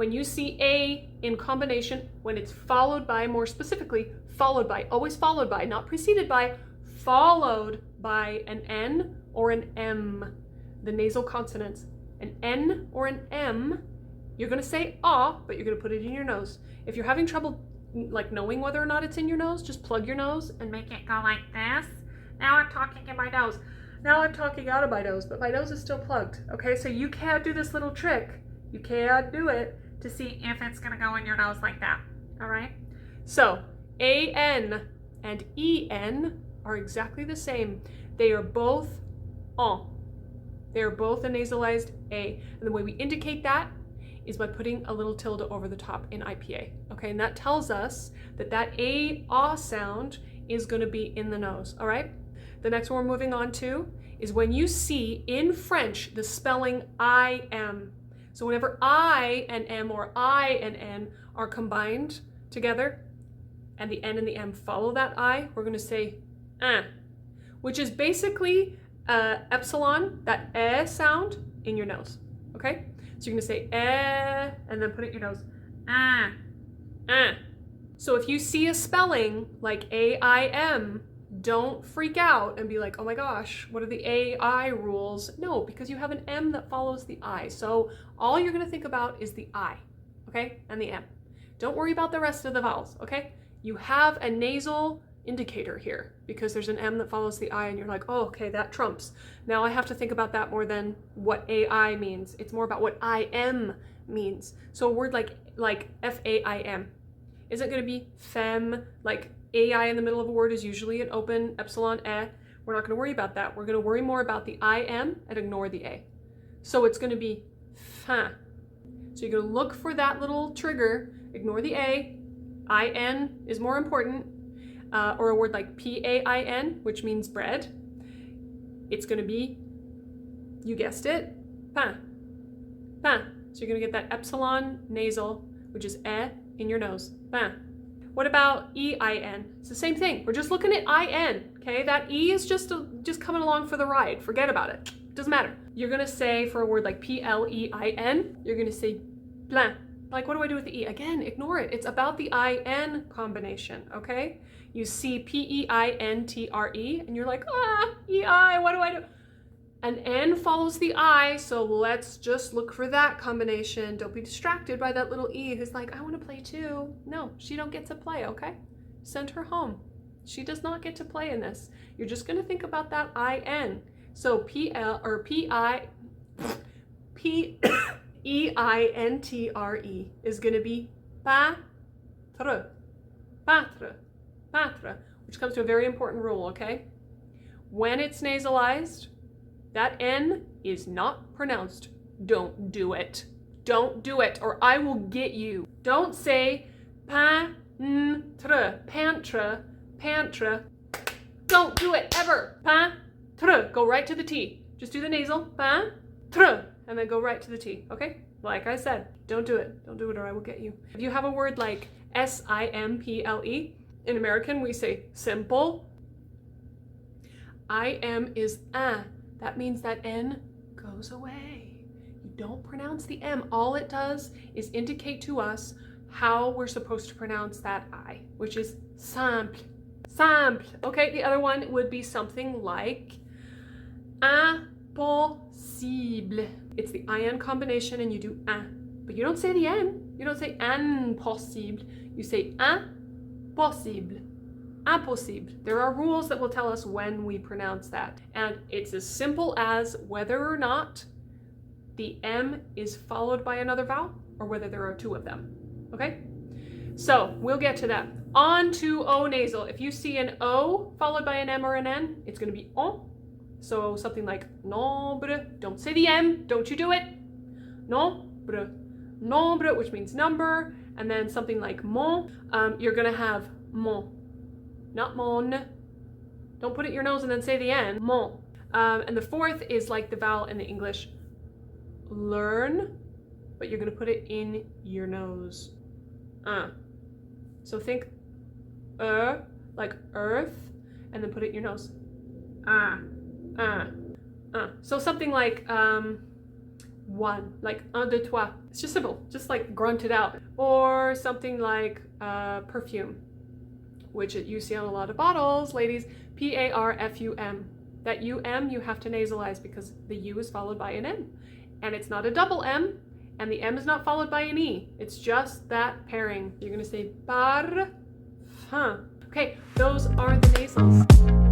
when you see A in combination, when it's followed by, more specifically, followed by, always followed by, not preceded by, followed by an N or an M, the nasal consonants. An N or an M, you're gonna say ah, but you're gonna put it in your nose. If you're having trouble like knowing whether or not it's in your nose, just plug your nose and make it go like this. Now I'm talking in my nose. Now I'm talking out of my nose, but my nose is still plugged. Okay, so you can't do this little trick. You can't do it to see if it's gonna go in your nose like that. All right? So A-N and E-N are exactly the same. They are both en. They are both a nasalized A. And the way we indicate that is by putting a little tilde over the top in IPA. Okay, and that tells us that that A-ah sound is gonna be in the nose, all right? The next one we're moving on to is when you see in French the spelling I-M. So whenever I and M or I and N are combined together and the N and the M follow that I, we're gonna say which is basically epsilon, that eh sound in your nose, okay? So you're gonna say eh and then put it in your nose, So if you see a spelling like A-I-M, don't freak out and be like, oh my gosh, what are the A-I rules? No, because you have an M that follows the I. So all you're gonna think about is the I, okay, and the M. Don't worry about the rest of the vowels, okay? You have a nasal indicator here because there's an M that follows the I and you're like, oh, okay, that trumps. Now I have to think about that more than what AI means. It's more about what I-M means. So a word like F-A-I-M isn't gonna be femme, like AI in the middle of a word is usually an open epsilon eh. We're not gonna worry about that. We're gonna worry more about the I-M and ignore the A. So it's gonna be fin. So you're gonna look for that little trigger, ignore the A, I-N is more important, or a word like P-A-I-N, which means bread. It's gonna be, you guessed it, pain, pain. So you're gonna get that epsilon nasal, which is eh in your nose, pain. What about E-I-N? It's the same thing. We're just looking at I-N, okay? That E is just coming along for the ride. Forget about it. Doesn't matter. You're gonna say for a word like P-L-E-I-N, you're gonna say plein. Like, what do I do with the E? Again, ignore it. It's about the I-N combination, okay? You see P-E-I-N-T-R-E, and you're like, E-I, what do I do? An N follows the I, so let's just look for that combination. Don't be distracted by that little E who's like, I want to play too. No, she don't get to play, okay? Send her home. She does not get to play in this. You're just gonna think about that I-N. So P-L or P-I, P-E-I-N-T-R-E is gonna be pâtre, pâtre, pâtre, which comes to a very important rule, okay? When it's nasalized, that N is not pronounced. Don't do it. Don't do it, or I will get you. Don't say pantre, pantre, pantre. Don't do it ever. Pantre, go right to the T. Just do the nasal, pantre, and then go right to the T, okay? Like I said, don't do it. Don't do it or I will get you. If you have a word like S-I-M-P-L-E, in American we say simple. I-M is ah. That means that N goes away. You don't pronounce the M. All it does is indicate to us how we're supposed to pronounce that I, which is simple. Simple. Okay, the other one would be something like impossible. It's the I-N combination and you do un. But you don't say the N. You don't say impossible. You say impossible. Impossible. There are rules that will tell us when we pronounce that. And it's as simple as whether or not the M is followed by another vowel or whether there are two of them. Okay? So we'll get to that. On to O nasal. If you see an O followed by an M or an N, it's going to be on. So something like nombre. Don't say the M. Don't you do it. Nombre. Nombre, which means number. And then something like mon. You're going to have mon. Not mon. Don't put it in your nose and then say the N. Mon. And the fourth is like the vowel in the English learn, but you're going to put it in your nose. So think like earth, and then put it in your nose. So something like one, like un, deux, trois. It's just simple, just like grunt it out. Or something like perfume, which you see on a lot of bottles, ladies, P-A-R-F-U-M. That U-M you have to nasalize because the U is followed by an M. And it's not a double M, and the M is not followed by an E. It's just that pairing. You're gonna say parfum. Okay, those are the nasals.